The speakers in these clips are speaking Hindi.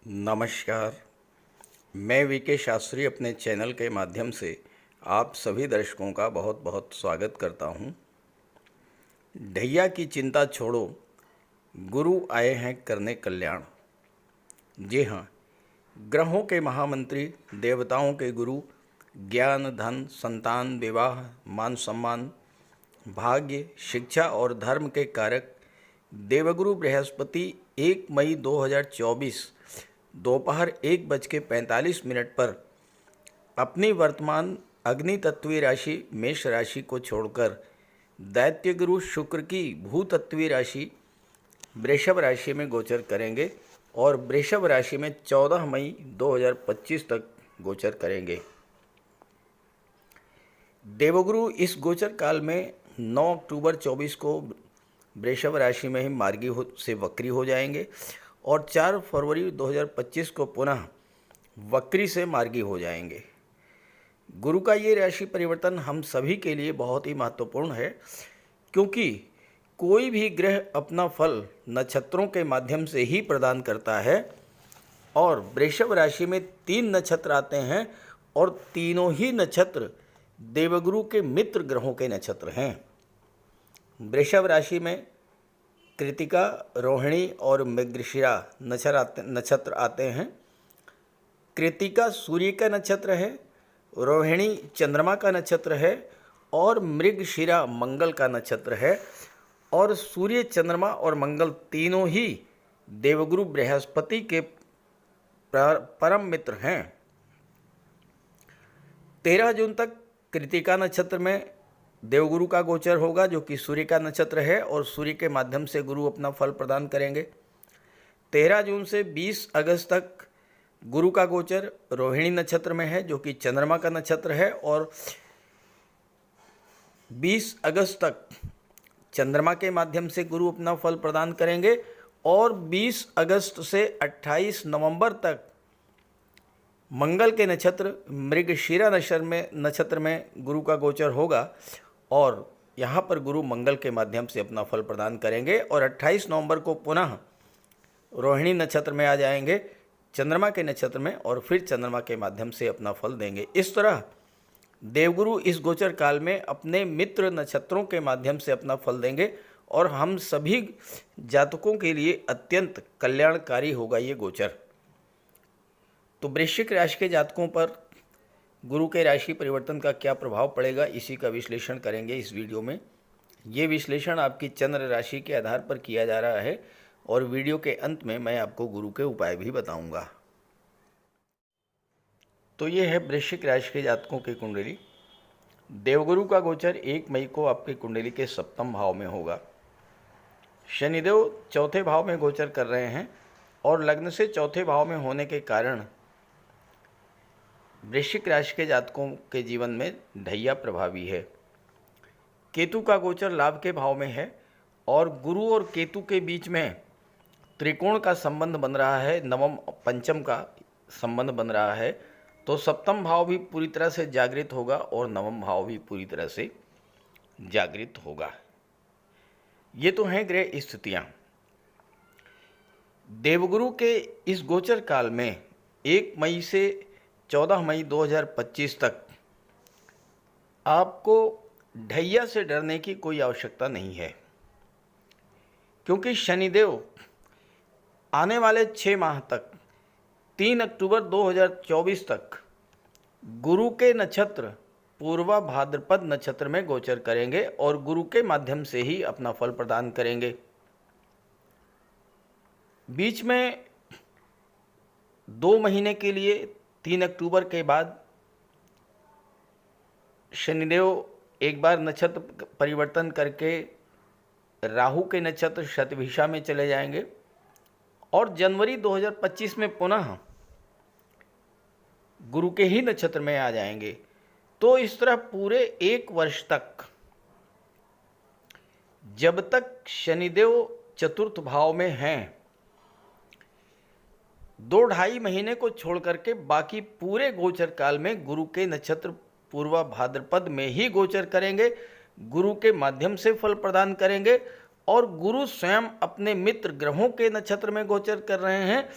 नमस्कार। मैं वीके शास्त्री अपने चैनल के माध्यम से आप सभी दर्शकों का बहुत बहुत स्वागत करता हूं। ढैया की चिंता छोड़ो, गुरु आए हैं करने कल्याण। जी हाँ, ग्रहों के महामंत्री, देवताओं के गुरु, ज्ञान, धन, संतान, विवाह, मान सम्मान, भाग्य, शिक्षा और धर्म के कारक देवगुरु बृहस्पति 1 मई 2024 दोपहर 1:45 पर अपनी वर्तमान अग्नि तत्वीय राशि मेष राशि को छोड़कर दैत्य गुरु शुक्र की भूतत्वीय राशि वृषभ राशि में गोचर करेंगे और वृषभ राशि में 14 मई 2025 तक गोचर करेंगे। देवगुरु इस गोचर काल में 9 अक्टूबर 24 को वृषभ राशि में ही मार्गी से वक्री हो जाएंगे और 4 फरवरी 2025 को पुनः वक्री से मार्गी हो जाएंगे। गुरु का ये राशि परिवर्तन हम सभी के लिए बहुत ही महत्वपूर्ण है, क्योंकि कोई भी ग्रह अपना फल नक्षत्रों के माध्यम से ही प्रदान करता है और वृषभ राशि में 3 नक्षत्र आते हैं और तीनों ही नक्षत्र देवगुरु के मित्र ग्रहों के नक्षत्र हैं। वृषभ राशि में कृतिका, रोहिणी और मृगशिरा नक्षत्र आते हैं। कृतिका सूर्य का नक्षत्र है, रोहिणी चंद्रमा का नक्षत्र है और मृगशिरा मंगल का नक्षत्र है। और सूर्य, चंद्रमा और मंगल तीनों ही देवगुरु बृहस्पति के परम मित्र हैं। 13 जून तक कृतिका नक्षत्र में देवगुरु का गोचर होगा, जो कि सूर्य का नक्षत्र है और सूर्य के माध्यम से गुरु अपना फल प्रदान करेंगे। 13 जून से 20 अगस्त तक गुरु का गोचर रोहिणी नक्षत्र में है, जो कि चंद्रमा का नक्षत्र है और 20 अगस्त तक चंद्रमा के माध्यम से गुरु अपना फल प्रदान करेंगे और 20 अगस्त से 28 नवंबर तक मंगल के नक्षत्र मृगशिरा नक्षत्र में गुरु का गोचर होगा और यहाँ पर गुरु मंगल के माध्यम से अपना फल प्रदान करेंगे और 28 नवंबर को पुनः रोहिणी नक्षत्र में आ जाएंगे, चंद्रमा के नक्षत्र में, और फिर चंद्रमा के माध्यम से अपना फल देंगे। इस तरह देवगुरु इस गोचर काल में अपने मित्र नक्षत्रों के माध्यम से अपना फल देंगे और हम सभी जातकों के लिए अत्यंत कल्याणकारी होगा ये गोचर। तो वृश्चिक राशि के जातकों पर गुरु के राशि परिवर्तन का क्या प्रभाव पड़ेगा, इसी का विश्लेषण करेंगे इस वीडियो में। ये विश्लेषण आपकी चंद्र राशि के आधार पर किया जा रहा है और वीडियो के अंत में मैं आपको गुरु के उपाय भी बताऊंगा। तो ये है वृश्चिक राशि के जातकों की कुंडली। देवगुरु का गोचर 1 मई को आपकी कुंडली के 7वें भाव में होगा। शनिदेव 4थे भाव में गोचर कर रहे हैं और लग्न से 4थे भाव में होने के कारण वृश्चिक राशि के जातकों के जीवन में ढैया प्रभावी है। केतु का गोचर लाभ के भाव में है और गुरु और केतु के बीच में त्रिकोण का संबंध बन रहा है, नवम पंचम का संबंध बन रहा है। तो 7वां भाव भी पूरी तरह से जागृत होगा और 9वां भाव भी पूरी तरह से जागृत होगा। ये तो हैं ग्रह स्थितियाँ। देवगुरु के इस गोचर काल में 1 मई से 14 मई 2025 तक आपको ढैया से डरने की कोई आवश्यकता नहीं है, क्योंकि शनिदेव आने वाले 6 माह तक 3 अक्टूबर 2024 तक गुरु के नक्षत्र पूर्वा भाद्रपद नक्षत्र में गोचर करेंगे और गुरु के माध्यम से ही अपना फल प्रदान करेंगे। बीच में 2 महीने के लिए 3 अक्टूबर के बाद शनिदेव एक बार नक्षत्र परिवर्तन करके राहु के नक्षत्र शतभिषा में चले जाएंगे और जनवरी 2025 में पुनः गुरु के ही नक्षत्र में आ जाएंगे। तो इस तरह पूरे 1 वर्ष तक, जब तक शनिदेव 4th भाव में हैं, 2-2.5 महीने को छोड़ करके बाकी पूरे गोचर काल में गुरु के नक्षत्र पूर्वा भाद्रपद में ही गोचर करेंगे, गुरु के माध्यम से फल प्रदान करेंगे और गुरु स्वयं अपने मित्र ग्रहों के नक्षत्र में गोचर कर रहे हैं,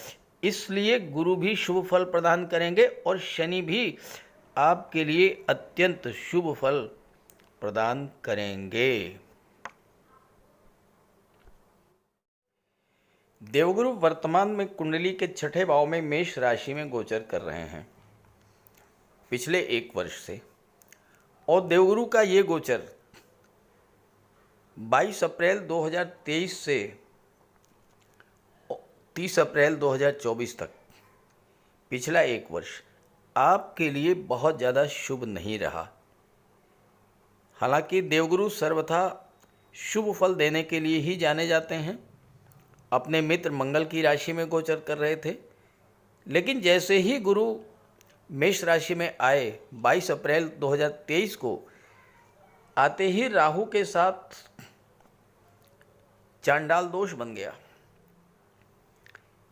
इसलिए गुरु भी शुभ फल प्रदान करेंगे और शनि भी आपके लिए अत्यंत शुभ फल प्रदान करेंगे। देवगुरु वर्तमान में कुंडली के छठे भाव में मेष राशि में गोचर कर रहे हैं पिछले 1 वर्ष से, और देवगुरु का ये गोचर 22 अप्रैल 2023 से 30 अप्रैल 2024 तक पिछला 1 वर्ष आपके लिए बहुत ज़्यादा शुभ नहीं रहा। हालांकि देवगुरु सर्वथा शुभ फल देने के लिए ही जाने जाते हैं। अपने मित्र मंगल की राशि में गोचर कर रहे थे, लेकिन जैसे ही गुरु मेष राशि में आए 22 अप्रैल 2023 को, आते ही राहु के साथ चांडाल दोष बन गया।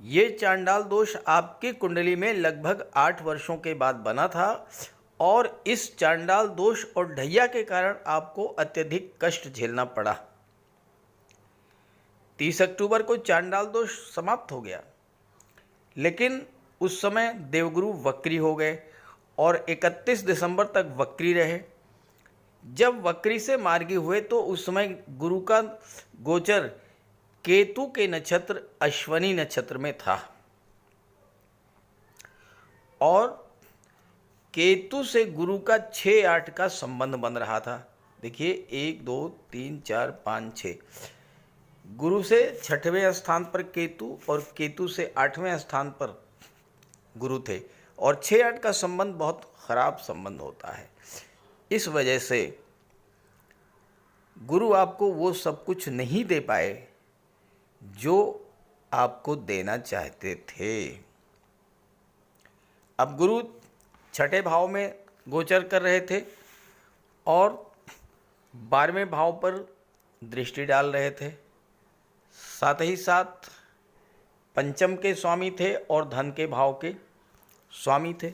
ये चांडाल दोष आपकी कुंडली में लगभग 8 वर्षों के बाद बना था, और इस चांडाल दोष और ढैया के कारण आपको अत्यधिक कष्ट झेलना पड़ा। 30 अक्टूबर को चांडाल दोष समाप्त हो गया, लेकिन उस समय देवगुरु वक्री हो गए और 31 दिसंबर तक वक्री रहे। जब वक्री से मार्गी हुए तो उस समय गुरु का गोचर केतु के नक्षत्र अश्वनी नक्षत्र में था, और केतु से गुरु का 6-8 का संबंध बन रहा था। देखिए 1 2 3 4 5 6, गुरु से 6वें स्थान पर केतु और केतु से 8वें स्थान पर गुरु थे, और 6-8 का संबंध बहुत खराब संबंध होता है। इस वजह से गुरु आपको वो सब कुछ नहीं दे पाए जो आपको देना चाहते थे। अब गुरु 6ठे भाव में गोचर कर रहे थे और 12वें भाव पर दृष्टि डाल रहे थे, साथ ही साथ पंचम के स्वामी थे और धन के भाव के स्वामी थे।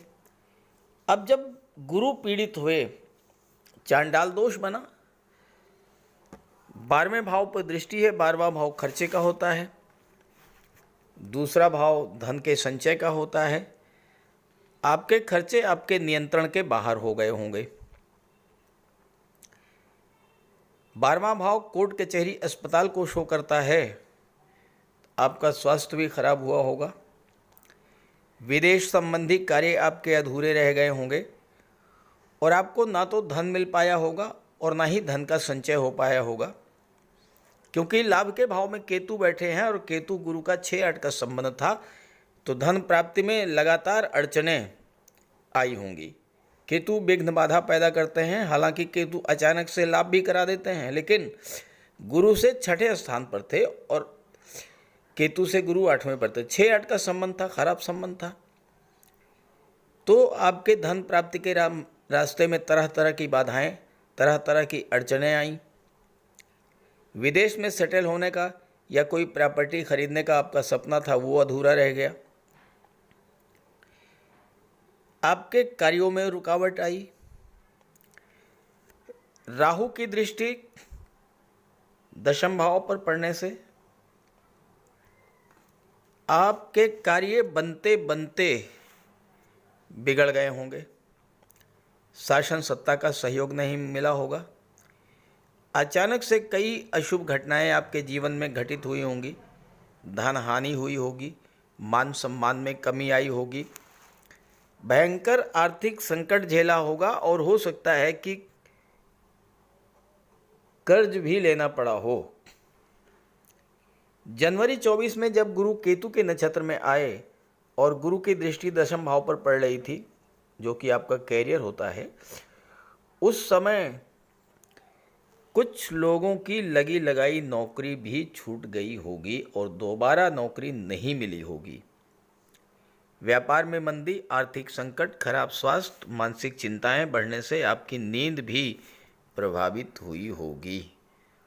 अब जब गुरु पीड़ित हुए, चांडाल दोष बना, 12वें भाव पर दृष्टि है, 12वां भाव खर्चे का होता है, दूसरा भाव धन के संचय का होता है। आपके खर्चे आपके नियंत्रण के बाहर हो गए होंगे। 12वां भाव कोर्ट कचहरी अस्पताल को शो करता है। आपका स्वास्थ्य भी खराब हुआ होगा, विदेश संबंधी कार्य आपके अधूरे रह गए होंगे, और आपको ना तो धन मिल पाया होगा और ना ही धन का संचय हो पाया होगा, क्योंकि लाभ के भाव में केतु बैठे हैं और केतु गुरु का 6-8 का संबंध था, तो धन प्राप्ति में लगातार अड़चनें आई होंगी। केतु विघ्न बाधा पैदा करते हैं। हालांकि केतु अचानक से लाभ भी करा देते हैं, लेकिन गुरु से 6ठे स्थान पर थे और केतु से गुरु 8वें पर थे। 6-8 का संबंध था, खराब संबंध था। तो आपके धन प्राप्ति के रास्ते में तरह तरह की बाधाएं, तरह तरह की अड़चनें आईं। विदेश में सेटल होने का या कोई प्रॉपर्टी खरीदने का आपका सपना था, वो अधूरा रह गया। आपके कार्यों में रुकावट आई। राहु की दृष्टि 10वें भाव पर पड़ने से आपके कार्य बनते बनते बिगड़ गए होंगे। शासन सत्ता का सहयोग नहीं मिला होगा। अचानक से कई अशुभ घटनाएं आपके जीवन में घटित हुई होंगी। धन हानि हुई होगी, मान सम्मान में कमी आई होगी, भयंकर आर्थिक संकट झेला होगा, और हो सकता है कि कर्ज भी लेना पड़ा हो। जनवरी 24 में जब गुरु केतु के नक्षत्र में आए और गुरु की दृष्टि 10वें भाव पर पड़ रही थी, जो कि आपका कैरियर होता है, उस समय कुछ लोगों की लगी लगाई नौकरी भी छूट गई होगी और दोबारा नौकरी नहीं मिली होगी। व्यापार में मंदी, आर्थिक संकट, खराब स्वास्थ्य, मानसिक चिंताएं बढ़ने से आपकी नींद भी प्रभावित हुई होगी।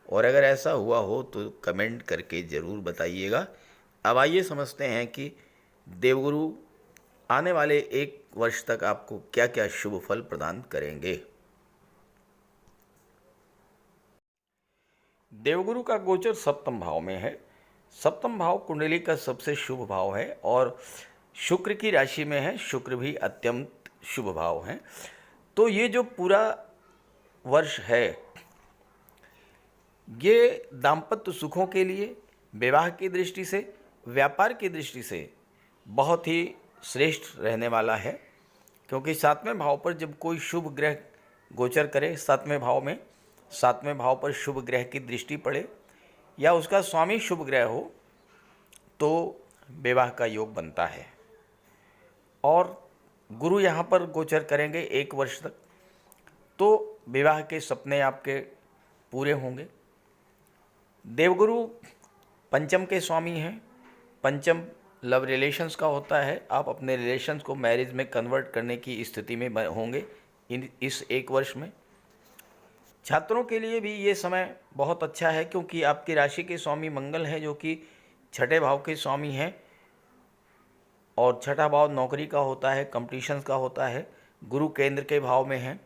और अगर ऐसा हुआ हो तो कमेंट करके ज़रूर बताइएगा। अब आइए समझते हैं कि देवगुरु आने वाले 1 वर्ष तक आपको क्या क्या शुभ फल प्रदान करेंगे। देवगुरु का गोचर 7वें भाव में है। सप्तम भाव कुंडली का सबसे शुभ भाव है और शुक्र की राशि में है। शुक्र भी अत्यंत शुभ भाव है। तो ये जो पूरा वर्ष है ये दाम्पत्य सुखों के लिए, विवाह की दृष्टि से, व्यापार की दृष्टि से बहुत ही श्रेष्ठ रहने वाला है। क्योंकि सातवें भाव पर जब कोई शुभ ग्रह गोचर करे, सातवें भाव पर शुभ ग्रह की दृष्टि पड़े या उसका स्वामी शुभ ग्रह हो तो विवाह का योग बनता है। और गुरु यहाँ पर गोचर करेंगे 1 वर्ष तक, तो विवाह के सपने आपके पूरे होंगे। देवगुरु पंचम के स्वामी हैं। पंचम लव रिलेशंस का होता है। आप अपने रिलेशंस को मैरिज में कन्वर्ट करने की स्थिति में होंगे इस 1 वर्ष में। छात्रों के लिए भी ये समय बहुत अच्छा है क्योंकि आपकी राशि के स्वामी मंगल हैं जो कि 6ठे भाव के स्वामी हैं और 6ठा भाव नौकरी का होता है, कंपटीशंस का होता है। गुरु केंद्र के भाव में हैं।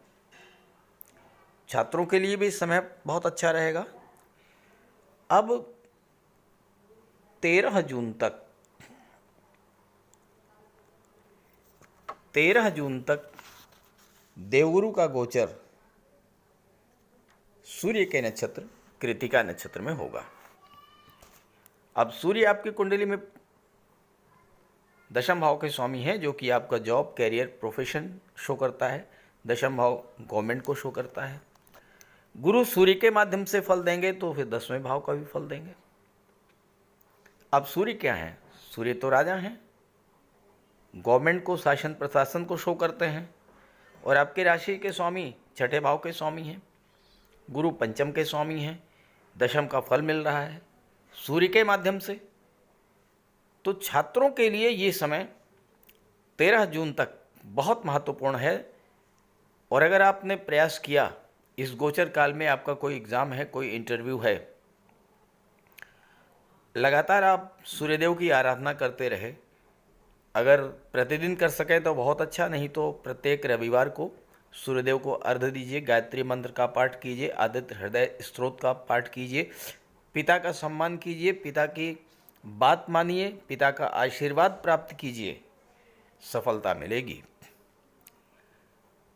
छात्रों के लिए भी समय बहुत अच्छा रहेगा। अब 13 जून तक देवगुरु का गोचर सूर्य के नक्षत्र कृतिका नक्षत्र में होगा। अब सूर्य आपकी कुंडली में दशम भाव के स्वामी हैं जो कि आपका जॉब, कैरियर, प्रोफेशन शो करता है। दशम भाव गवर्नमेंट को शो करता है। गुरु सूर्य के माध्यम से फल देंगे तो फिर 10वें भाव का भी फल देंगे। अब सूर्य क्या है? सूर्य तो राजा हैं, गवर्नमेंट को, शासन प्रशासन को शो करते हैं और आपके राशि के स्वामी 6ठे भाव के स्वामी हैं। गुरु पंचम के स्वामी हैं। दशम का फल मिल रहा है सूर्य के माध्यम से। तो छात्रों के लिए ये समय 13 जून तक बहुत महत्वपूर्ण है। और अगर आपने प्रयास किया, इस गोचर काल में आपका कोई एग्ज़ाम है, कोई इंटरव्यू है, लगातार आप सूर्यदेव की आराधना करते रहे। अगर प्रतिदिन कर सकें तो बहुत अच्छा, नहीं तो प्रत्येक रविवार को सूर्यदेव को अर्घ्य दीजिए, गायत्री मंत्र का पाठ कीजिए, आदित्य हृदय स्तोत्र का पाठ कीजिए, पिता का सम्मान कीजिए, पिता की बात मानिए, पिता का आशीर्वाद प्राप्त कीजिए, सफलता मिलेगी।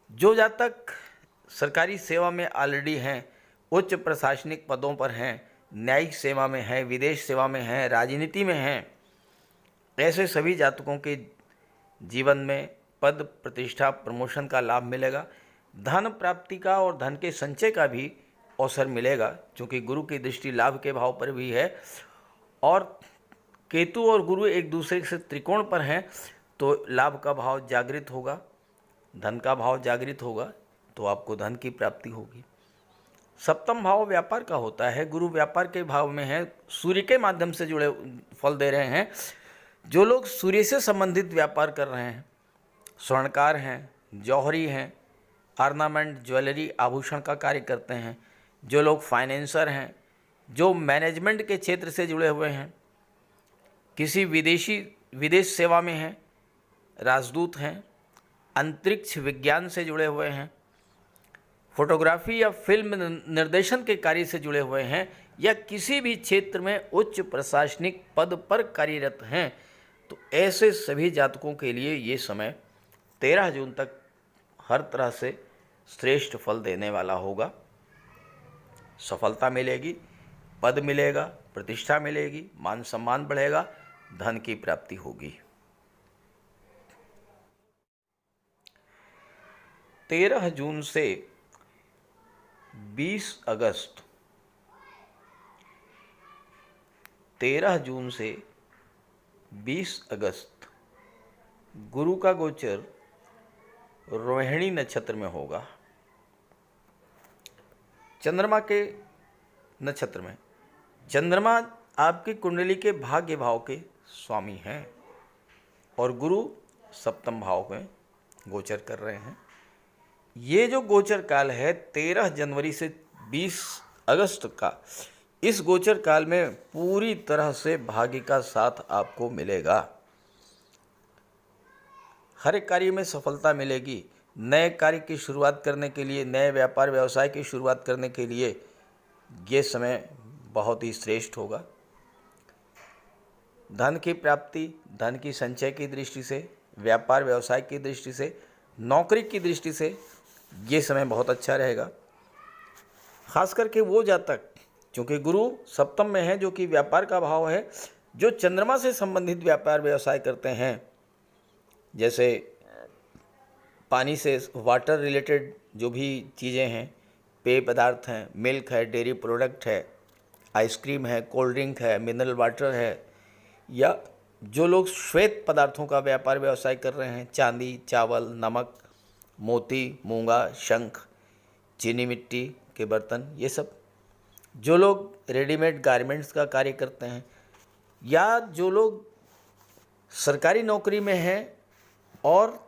जो जातक सरकारी सेवा में ऑलरेडी हैं, उच्च प्रशासनिक पदों पर हैं, न्यायिक सेवा में हैं, विदेश सेवा में हैं, राजनीति में हैं, ऐसे सभी जातकों के जीवन में पद, प्रतिष्ठा, प्रमोशन का लाभ मिलेगा। धन प्राप्ति का और धन के संचय का भी अवसर मिलेगा क्योंकि गुरु की दृष्टि लाभ के भाव पर भी है और केतु और गुरु एक दूसरे से त्रिकोण पर हैं, तो लाभ का भाव जागृत होगा, धन का भाव जागृत होगा, तो आपको धन की प्राप्ति होगी। सप्तम भाव व्यापार का होता है। गुरु व्यापार के भाव में है, सूर्य के माध्यम से जुड़े फल दे रहे हैं। जो लोग सूर्य से संबंधित व्यापार कर रहे हैं, स्वर्णकार हैं, जौहरी हैं, ऑर्नामेंट, ज्वेलरी, आभूषण का कार्य करते हैं, जो लोग फाइनेंसर हैं, जो मैनेजमेंट के क्षेत्र से जुड़े हुए हैं, किसी विदेश सेवा में हैं, राजदूत हैं, अंतरिक्ष विज्ञान से जुड़े हुए हैं, फोटोग्राफी या फिल्म निर्देशन के कार्य से जुड़े हुए हैं या किसी भी क्षेत्र में उच्च प्रशासनिक पद पर कार्यरत हैं, तो ऐसे सभी जातकों के लिए ये समय 13 जून तक हर तरह से श्रेष्ठ फल देने वाला होगा। सफलता मिलेगी, पद मिलेगा, प्रतिष्ठा मिलेगी, मान सम्मान बढ़ेगा, धन की प्राप्ति होगी। 13 जून से 20 अगस्त 13 जून से 20 अगस्त गुरु का गोचर रोहिणी नक्षत्र में होगा, चंद्रमा के नक्षत्र में। चंद्रमा आपकी कुंडली के भाग्य भाव के स्वामी हैं और गुरु सप्तम भाव में गोचर कर रहे हैं। ये जो गोचर काल है 13 जनवरी से 20 अगस्त का, इस गोचर काल में पूरी तरह से भाग्य का साथ आपको मिलेगा। हर एक कार्य में सफलता मिलेगी। नए कार्य की शुरुआत करने के लिए, नए व्यापार व्यवसाय की शुरुआत करने के लिए ये समय बहुत ही श्रेष्ठ होगा। धन की प्राप्ति, धन की संचय की दृष्टि से, व्यापार व्यवसाय की दृष्टि से, नौकरी की दृष्टि से ये समय बहुत अच्छा रहेगा। खास करके वो जातक, क्योंकि गुरु सप्तम में है जो कि व्यापार का भाव है, जो चंद्रमा से संबंधित व्यापार व्यवसाय करते हैं, जैसे पानी से वाटर रिलेटेड जो भी चीज़ें हैं, पेय पदार्थ हैं, मिल्क है, डेयरी प्रोडक्ट है, आइसक्रीम है, कोल्ड ड्रिंक है, मिनरल वाटर है, या जो लोग श्वेत पदार्थों का व्यापार व्यवसाय कर रहे हैं, चांदी, चावल, नमक, मोती, मूंगा, शंख, चीनी मिट्टी के बर्तन, ये सब, जो लोग रेडीमेड गारमेंट्स का कार्य करते हैं, या जो लोग सरकारी नौकरी में हैं और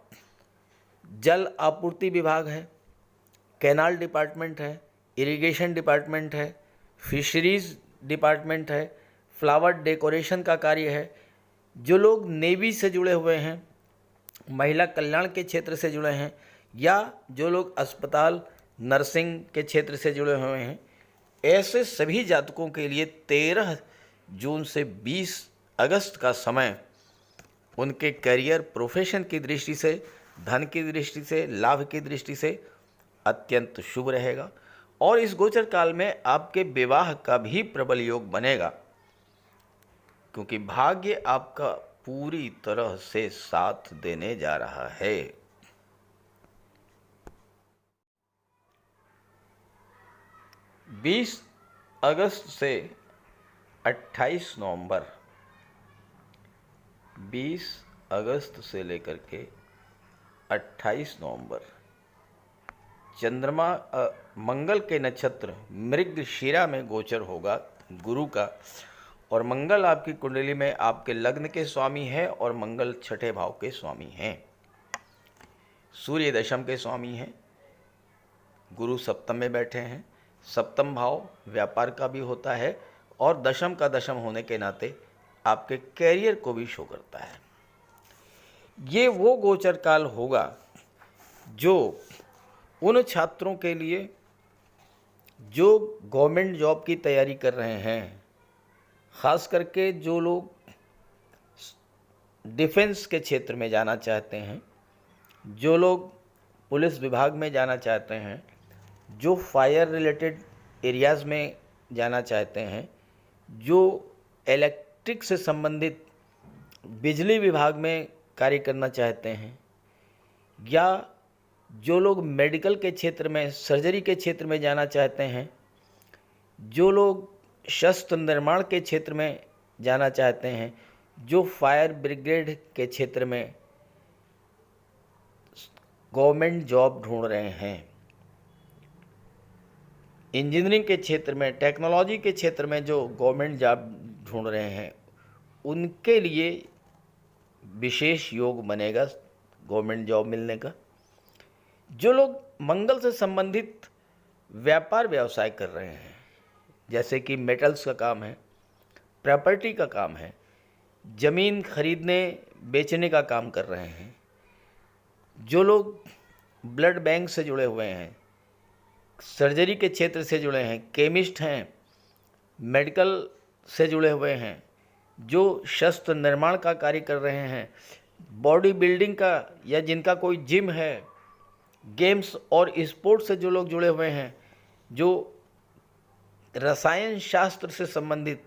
जल आपूर्ति विभाग है, कैनाल डिपार्टमेंट है, इरिगेशन डिपार्टमेंट है, फिशरीज डिपार्टमेंट है, फ्लावर डेकोरेशन का कार्य है, जो लोग नेवी से जुड़े हुए हैं, महिला कल्याण के क्षेत्र से जुड़े हैं, या जो लोग अस्पताल नर्सिंग के क्षेत्र से जुड़े हुए हैं, ऐसे सभी जातकों के लिए 13 जून से 20 अगस्त का समय उनके करियर, प्रोफेशन की दृष्टि से, धन की दृष्टि से, लाभ की दृष्टि से अत्यंत शुभ रहेगा। और इस गोचर काल में आपके विवाह का भी प्रबल योग बनेगा, क्योंकि भाग्य आपका पूरी तरह से साथ देने जा रहा है। बीस अगस्त से 28 नवंबर, 20 अगस्त से लेकर के 28 नवंबर चंद्रमा मंगल के नक्षत्र मृगशिरा में गोचर होगा गुरु का। और मंगल आपकी कुंडली में आपके लग्न के स्वामी है और मंगल छठे भाव के स्वामी हैं। सूर्य दशम के स्वामी हैं, गुरु सप्तम में बैठे हैं। सप्तम भाव व्यापार का भी होता है और दशम का दशम होने के नाते आपके कैरियर को भी शो करता है। ये वो गोचर काल होगा जो उन छात्रों के लिए जो गवर्नमेंट जॉब की तैयारी कर रहे हैं, ख़ास करके जो लोग डिफेंस के क्षेत्र में जाना चाहते हैं, जो लोग पुलिस विभाग में जाना चाहते हैं, जो फायर रिलेटेड एरियाज़ में जाना चाहते हैं, जो इलेक्ट्रिक से संबंधित बिजली विभाग में कार्य करना चाहते हैं, या जो लोग मेडिकल के क्षेत्र में, सर्जरी के क्षेत्र में जाना चाहते हैं, जो लोग शस्त्र निर्माण के क्षेत्र में जाना चाहते हैं, जो फायर ब्रिगेड के क्षेत्र में गवर्नमेंट जॉब ढूंढ रहे हैं, इंजीनियरिंग के क्षेत्र में, टेक्नोलॉजी के क्षेत्र में जो गवर्नमेंट जॉब ढूंढ रहे हैं, उनके लिए विशेष योग बनेगा गवर्नमेंट जॉब मिलने का। जो लोग मंगल से संबंधित व्यापार व्यवसाय कर रहे हैं, जैसे कि मेटल्स का काम है, प्रॉपर्टी का काम है, ज़मीन खरीदने बेचने का काम कर रहे हैं, जो लोग ब्लड बैंक से जुड़े हुए हैं, सर्जरी के क्षेत्र से जुड़े हैं, केमिस्ट हैं, मेडिकल से जुड़े हुए हैं, जो शस्त्र निर्माण का कार्य कर रहे हैं, बॉडी बिल्डिंग का, या जिनका कोई जिम है, गेम्स और स्पोर्ट्स से जो लोग जुड़े हुए हैं, जो रसायन शास्त्र से संबंधित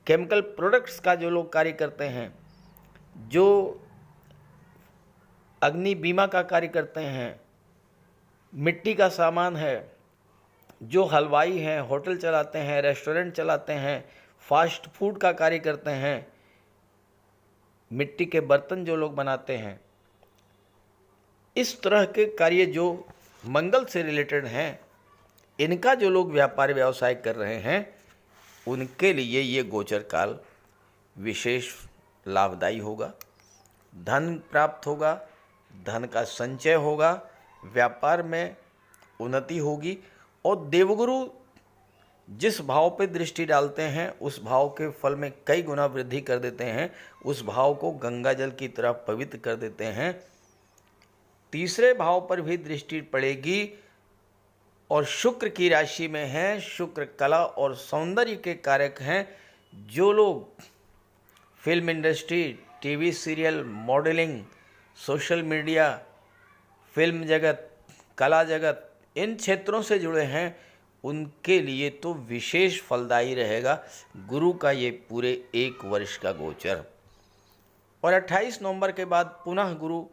केमिकल प्रोडक्ट्स का जो लोग कार्य करते हैं, जो अग्नि बीमा का कार्य करते हैं, मिट्टी का सामान है, जो हलवाई हैं, होटल चलाते हैं, रेस्टोरेंट चलाते हैं, फास्ट फूड का कार्य करते हैं, मिट्टी के बर्तन जो लोग बनाते हैं, इस तरह के कार्य जो मंगल से रिलेटेड हैं, इनका जो लोग व्यापार व्यवसाय कर रहे हैं, उनके लिए ये गोचर काल विशेष लाभदायी होगा। धन प्राप्त होगा, धन का संचय होगा, व्यापार में उन्नति होगी, और देवगुरु जिस भाव पे दृष्टि डालते हैं उस भाव के फल में कई गुना वृद्धि कर देते हैं, उस भाव को गंगा जल की तरह पवित्र कर देते हैं। तीसरे भाव पर भी दृष्टि पड़ेगी और शुक्र की राशि में है। शुक्र कला और सौंदर्य के कारक हैं। जो लोग film industry, TV serial, modelling, social media, film जगत, कला जगत, इन क्षेत्रों से जुड़े हैं उनके लिए तो विशेष फलदायी रहेगा गुरु का ये पूरे 1 वर्ष का गोचर। और 28 नवंबर के बाद पुनः गुरु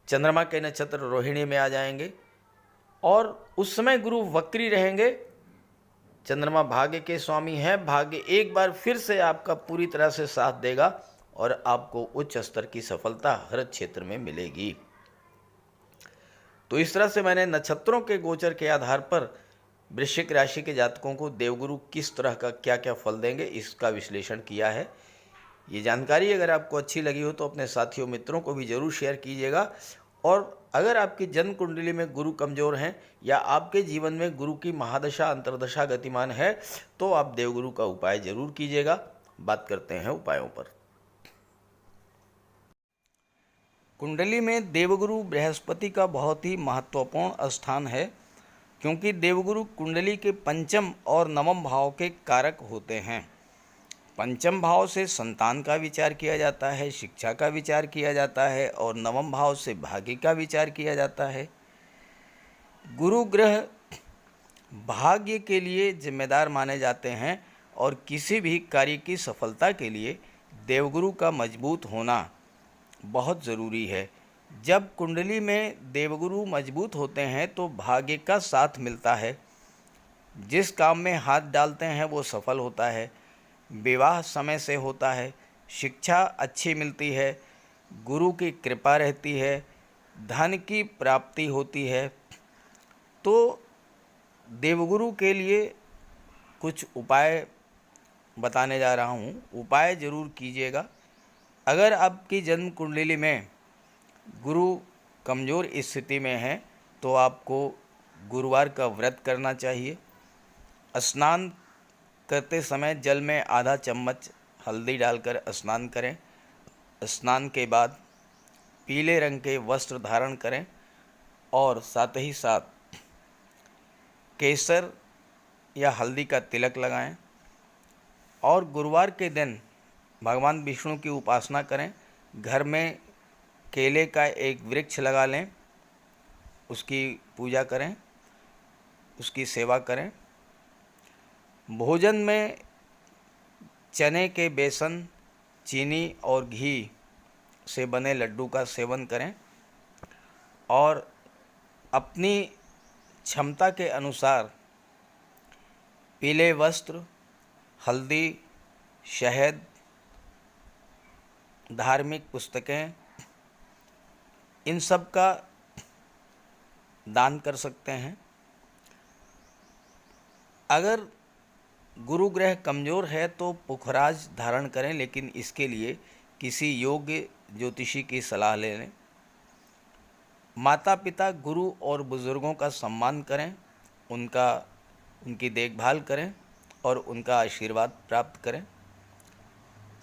चंद्रमा के नक्षत्र रोहिणी में आ जाएंगे और उस समय गुरु वक्री रहेंगे। चंद्रमा भाग्य के स्वामी हैं, भाग्य एक बार फिर से आपका पूरी तरह से साथ देगा और आपको उच्च स्तर की सफलता हर क्षेत्र में मिलेगी। तो इस तरह से मैंने नक्षत्रों के गोचर के आधार पर वृश्चिक राशि के जातकों को देवगुरु किस तरह का क्या क्या फल देंगे इसका विश्लेषण किया है। ये जानकारी अगर आपको अच्छी लगी हो तो अपने साथियों मित्रों को भी ज़रूर शेयर कीजिएगा। और अगर आपकी जन्म कुंडली में गुरु कमज़ोर हैं या आपके जीवन में गुरु की महादशा अंतर्दशा गतिमान है तो आप देवगुरु का उपाय जरूर कीजिएगा। बात करते हैं उपायों पर। कुंडली में देवगुरु बृहस्पति का बहुत ही महत्वपूर्ण स्थान है, क्योंकि देवगुरु कुंडली के पंचम और नवम भाव के कारक होते हैं। पंचम भाव से संतान का विचार किया जाता है, शिक्षा का विचार किया जाता है और नवम भाव से भाग्य का विचार किया जाता है। गुरु ग्रह भाग्य के लिए जिम्मेदार माने जाते हैं और किसी भी कार्य की सफलता के लिए देवगुरु का मजबूत होना बहुत ज़रूरी है। जब कुंडली में देवगुरु मजबूत होते हैं तो भाग्य का साथ मिलता है, जिस काम में हाथ डालते हैं वो सफल होता है, विवाह समय से होता है, शिक्षा अच्छी मिलती है, गुरु की कृपा रहती है, धन की प्राप्ति होती है। तो देवगुरु के लिए कुछ उपाय बताने जा रहा हूँ, उपाय ज़रूर कीजिएगा। अगर आपकी जन्म कुंडली में गुरु कमज़ोर स्थिति में है तो आपको गुरुवार का व्रत करना चाहिए। स्नान करते समय जल में आधा चम्मच हल्दी डालकर स्नान करें। स्नान के बाद पीले रंग के वस्त्र धारण करें और साथ ही साथ केसर या हल्दी का तिलक लगाएं। और गुरुवार के दिन भगवान विष्णु की उपासना करें। घर में केले का एक वृक्ष लगा लें, उसकी पूजा करें, उसकी सेवा करें। भोजन में चने के बेसन, चीनी और घी से बने लड्डू का सेवन करें और अपनी क्षमता के अनुसार पीले वस्त्र, हल्दी, शहद, धार्मिक पुस्तकें, इन सब का दान कर सकते हैं। अगर गुरु ग्रह कमज़ोर है तो पुखराज धारण करें, लेकिन इसके लिए किसी योग्य ज्योतिषी की सलाह ले लें। माता पिता, गुरु और बुज़ुर्गों का सम्मान करें, उनकी देखभाल करें और उनका आशीर्वाद प्राप्त करें।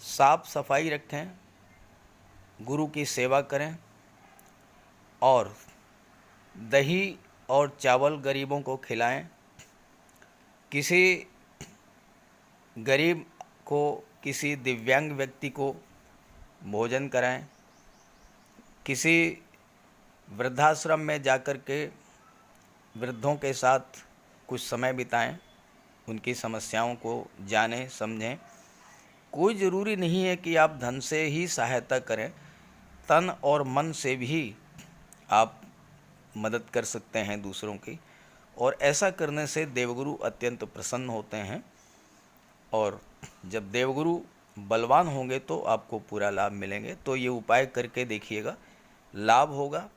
साफ सफाई रखें, गुरु की सेवा करें और दही और चावल गरीबों को खिलाएं। किसी गरीब को, किसी दिव्यांग व्यक्ति को भोजन कराएं। किसी वृद्धाश्रम में जाकर के वृद्धों के साथ कुछ समय बिताएं, उनकी समस्याओं को जानें समझें। कोई ज़रूरी नहीं है कि आप धन से ही सहायता करें, तन और मन से भी आप मदद कर सकते हैं दूसरों की, और ऐसा करने से देवगुरु अत्यंत प्रसन्न होते हैं। और जब देवगुरु बलवान होंगे तो आपको पूरा लाभ मिलेंगे। तो ये उपाय करके देखिएगा, लाभ होगा।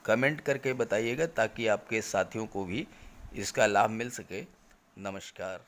कमेंट करके बताइएगा ताकि आपके साथियों को भी इसका लाभ मिल सके। नमस्कार।